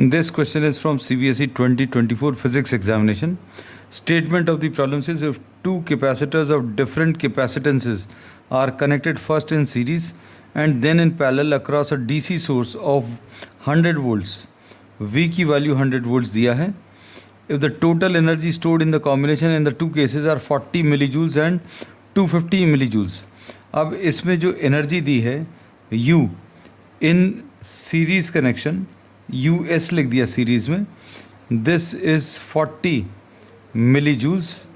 This question is from CBSE 2024 physics examination. Statement of the problem says if two capacitors of different capacitances are connected first in series and then in parallel across a DC source of 100 volts, V की value 100 volts दिया है. If the total energy stored in the combination in the two cases are 40 millijoules and 250 millijoules. अब इसमें जो energy दी है U in series connection US लिख दिया सीरीज में, this is 40 milli joules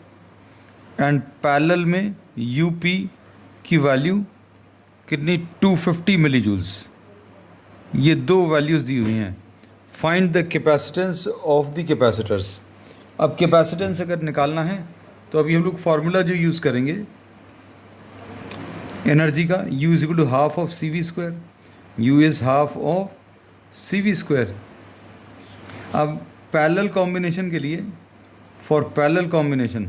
and parallel में UP की वैल्यू कितनी 250 मिली जूल्स. ये दो वैल्यूज़ दी हुई हैं. Find the capacitance of the capacitors. अब कैपेसिटेंस अगर निकालना है तो अभी हम लोग फार्मूला जो यूज़ करेंगे एनर्जी का, U is equal to half of CV square. U is half of CV square. अब पैरेलल कॉम्बिनेशन के लिए, for parallel combination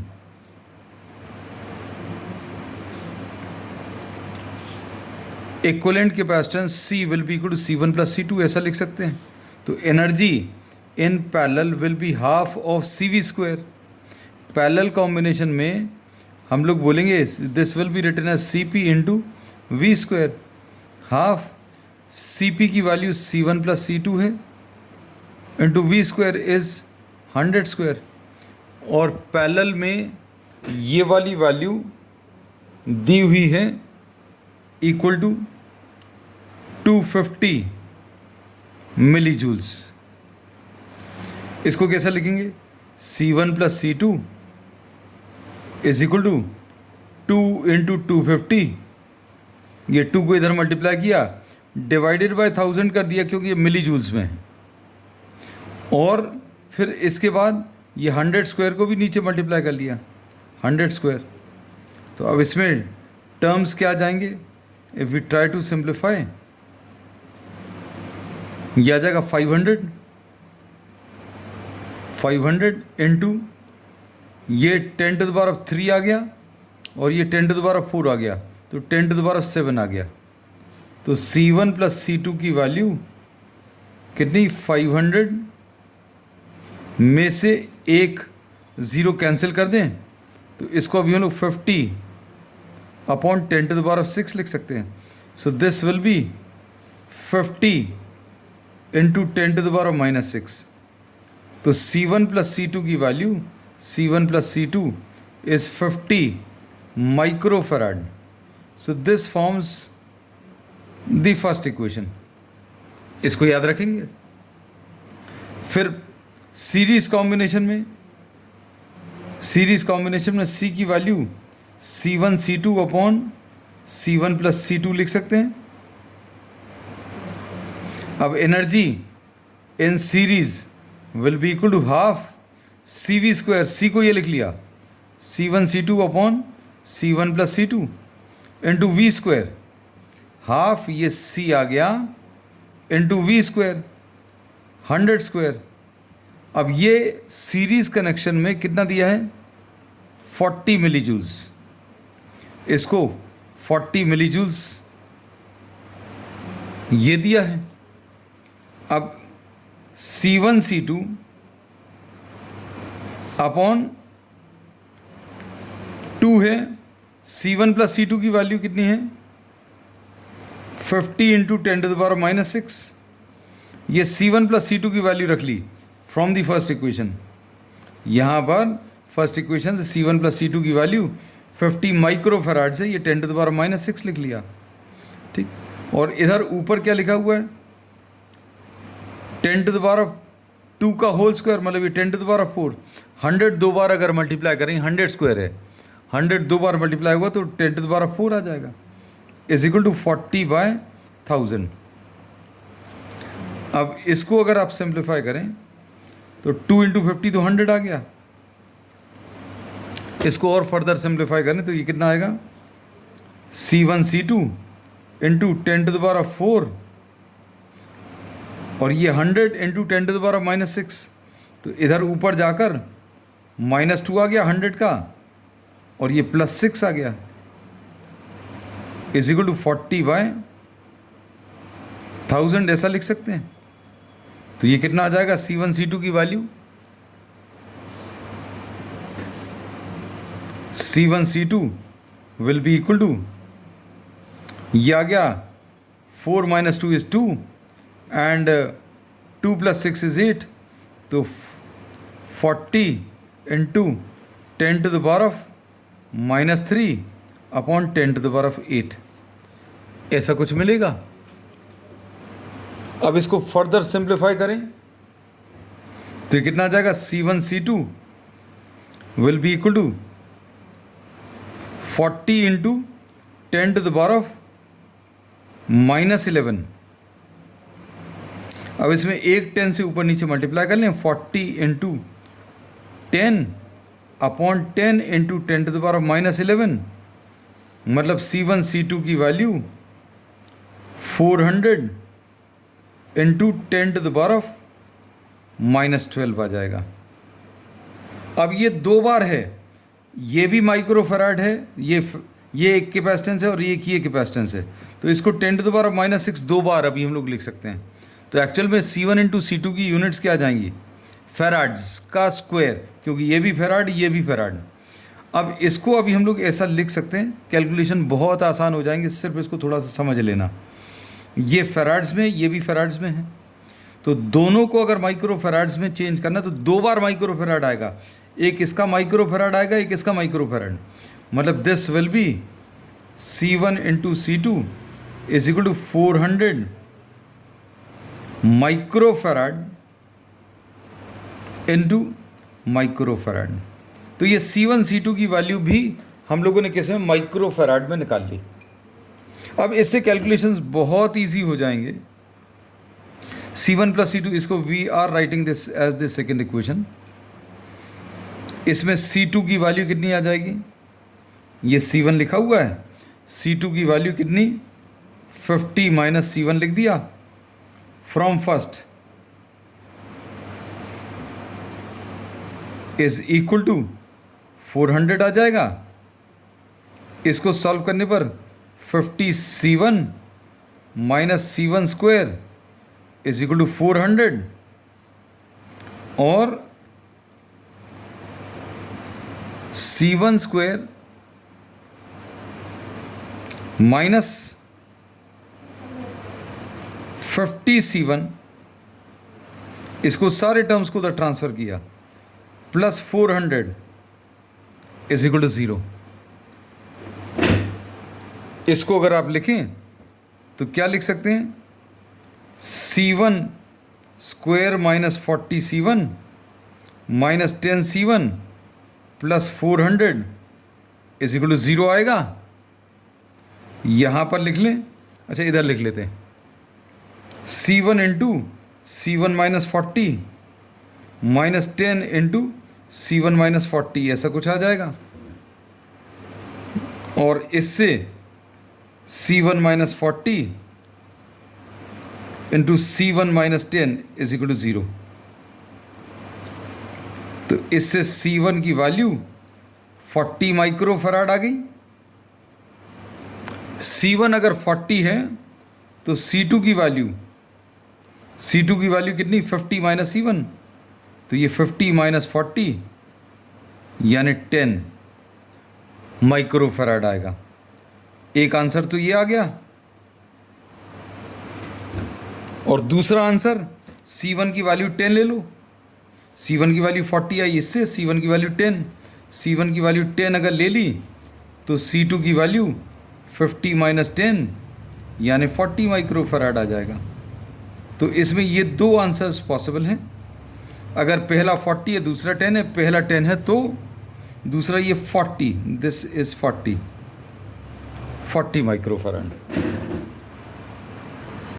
equivalent capacitance C will be equal to C1 plus C2 ऐसा लिख सकते हैं. तो energy in parallel will be half of CV square. Parallel combination में हम लोग बोलेंगे this will be written as CP into V square. Half CP की वैल्यू C1 प्लस C2 है into V square is 100 square. और parallel में ये वाली वैल्यू दी हुई है इक्वल टू 250 मिली जूल्स. इसको कैसा लिखेंगे? C1 plus C2 is equal to 2 into 250. ये 2 को इधर मल्टीप्लाई किया, डिवाइडेड बाय 1000 कर दिया क्योंकि ये मिली जूल्स में है. और फिर इसके बाद ये 100 स्क्वायर को भी नीचे मल्टीप्लाई कर लिया 100 स्क्वायर. तो अब इसमें टर्म्स क्या जाएंगे? If we try to simplify, ये आ जाएगा 500 इंटू ये 10 टू द पावर ऑफ 3 आ गया और ये 10 टू द पावर ऑफ 4 आ गया, तो 10 टू द पावर ऑफ 7 आ गया. तो C1 प्लस C2 की वैल्यू कितनी? 500 में से एक ज़ीरो कैंसिल कर दें तो इसको अभी हम लोग 50 upon 10 to the power of 6 लिख सकते हैं. So this will be 50 into 10 to the power of -6. तो C1 प्लस C2 की value, C1 plus C2 is 50 microfarad. So this forms the first equation. इसको याद रखेंगे. फिर सीरीज कॉम्बिनेशन में C की value C1 C2 upon C1 plus C2 लिख सकते हैं. अब energy in series will be equal to half CV square. C को ये लिख लिया C1 C2 upon C1 plus C2 into V square. Half ये C आ गया इंटू V स्क्वायर 100 स्क्वायर. अब ये सीरीज कनेक्शन में कितना दिया है? 40 मिली जूल्स. इसको 40 मिली जूल्स ये दिया है. अब C1 C2 अपॉन 2 है. C1 प्लस C2 की वैल्यू कितनी है? 50 इंटू 10 टू द पावर -6. ये C1 प्लस C2 की वैल्यू रख ली फ्रॉम दी फर्स्ट इक्वेशन. यहाँ पर फर्स्ट इक्वेशन से C1 प्लस C2 की वैल्यू 50 माइक्रोफैराड से ये 10 टू द पावर -6 लिख लिया. ठीक. और इधर ऊपर क्या लिखा हुआ है? 10 टू द पावर ऑफ 2 का होल स्क्वायर, मतलब ये 10 टू द पावर ऑफ 4. 100 दो बार अगर मल्टीप्लाई करें, 100 स्क्वायर है, 100 दो बार मल्टीप्लाई होगा तो 10 टू द पावर ऑफ 4 आ जाएगा. Is equal to 40/1000. अब इसको अगर आप सिंप्लीफाई करें तो 2 इंटू 50 तो 100 आ गया. इसको और फर्दर सिंप्लीफाई करें तो ये कितना आएगा? C1 C2 into 10 to the power of 4 और ये 100 into 10 to the power of -6. तो इधर ऊपर जाकर -2 आ गया 100 का और ये +6 आ गया. इज इक्वल टू 40/1000 ऐसा लिख सकते हैं. तो ये कितना आ जाएगा C1 C2 की value, C1 C2 will be equal to, ये आ गया 4 - 2 is 2 एंड 2 + 6 is 8, तो 40 इंटू 10⁻³ अपॉन 10⁸ ऐसा कुछ मिलेगा। अब इसको फर्दर सिंप्लीफाई करें तो ये कितना आ जाएगा C1 C2 will be equal to 40 into 10⁻⁻11। अब इसमें एक 10 से ऊपर नीचे मल्टीप्लाई कर लें, 40 इंटू 10 अपॉन 10 इंटू 10⁻⁻11, मतलब C1 C2 की वैल्यू 400 इंटू 10⁻⁻12 आ जाएगा। अब ये दो बार है, ये भी माइक्रोफैराड है, ये एक कैपेसिटेंस है और ये कैपेसिटेंस है, तो इसको 10⁻⁻6 दो बार अभी हम लोग लिख सकते हैं। तो एक्चुअल में C1 इंटू C2 की यूनिट्स क्या आ जाएंगी, फैराड्स का स्क्वायर, क्योंकि ये भी फैराड ये भी फैराड। अब इसको अभी हम लोग ऐसा लिख सकते हैं, कैलकुलेशन बहुत आसान हो जाएंगे, सिर्फ इसको थोड़ा सा समझ लेना। ये फैराड्स में ये भी फैराड्स में है, तो दोनों को अगर माइक्रोफैराड्स में चेंज करना तो दो बार माइक्रोफैराड आएगा, एक इसका माइक्रोफैराड आएगा एक इसका माइक्रोफैराड, मतलब this will be C1 into C2 is equal to 400 microfarad into microfarad. तो ये C1 C2 की वैल्यू भी हम लोगों ने कैसे माइक्रोफैराड में निकाल ली। अब इससे कैलकुलेशंस बहुत इजी हो जाएंगे। C1 + C2, इसको we are writing this as the second equation. इसमें C2 की वैल्यू कितनी आ जाएगी, ये C1 लिखा हुआ है, C2 की वैल्यू कितनी 50 - C1 लिख दिया, from first is equal to 400 आ जाएगा। इसको सॉल्व करने पर 50C1 - C1 square is equal to 400 और C1 स्क्वायर माइनस 50C1, इसको सारे टर्म्स को उधर ट्रांसफर किया, प्लस 400 इज इक्वल टू 0। इसको अगर आप लिखें तो क्या लिख सकते हैं, C1 square minus 40C1 minus 10C1 plus 400 is equal to 0 आएगा। यहाँ पर लिख लें, अच्छा इधर लिख लेते हैं, C1 into C1 minus 40 minus 10 into C1 minus 40, ऐसा कुछ आ जाएगा। और इससे C1 minus 40 into C1 minus 10 is equal to 0। तो इससे C1 की वैल्यू 40 माइक्रोफैराड आ गई। C1 अगर 40 है तो C2 की वैल्यू कितनी 50 माइनस C1, तो ये 50 माइनस 40 यानी 10 माइक्रोफैराड आएगा। एक आंसर तो ये आ गया, और दूसरा आंसर C1 की वैल्यू 10 ले लो, C1 की वैल्यू 40 आई, इससे C1 की वैल्यू 10, C1 की वैल्यू 10 अगर ले ली तो C2 की वैल्यू 50 माइनस 10 यानी 40 माइक्रोफैराड आ जाएगा। तो इसमें ये दो आंसर्स पॉसिबल हैं। अगर पहला 40 है दूसरा 10 है, पहला 10 है तो दूसरा ये 40, दिस इज़ 40 माइक्रोफैराड।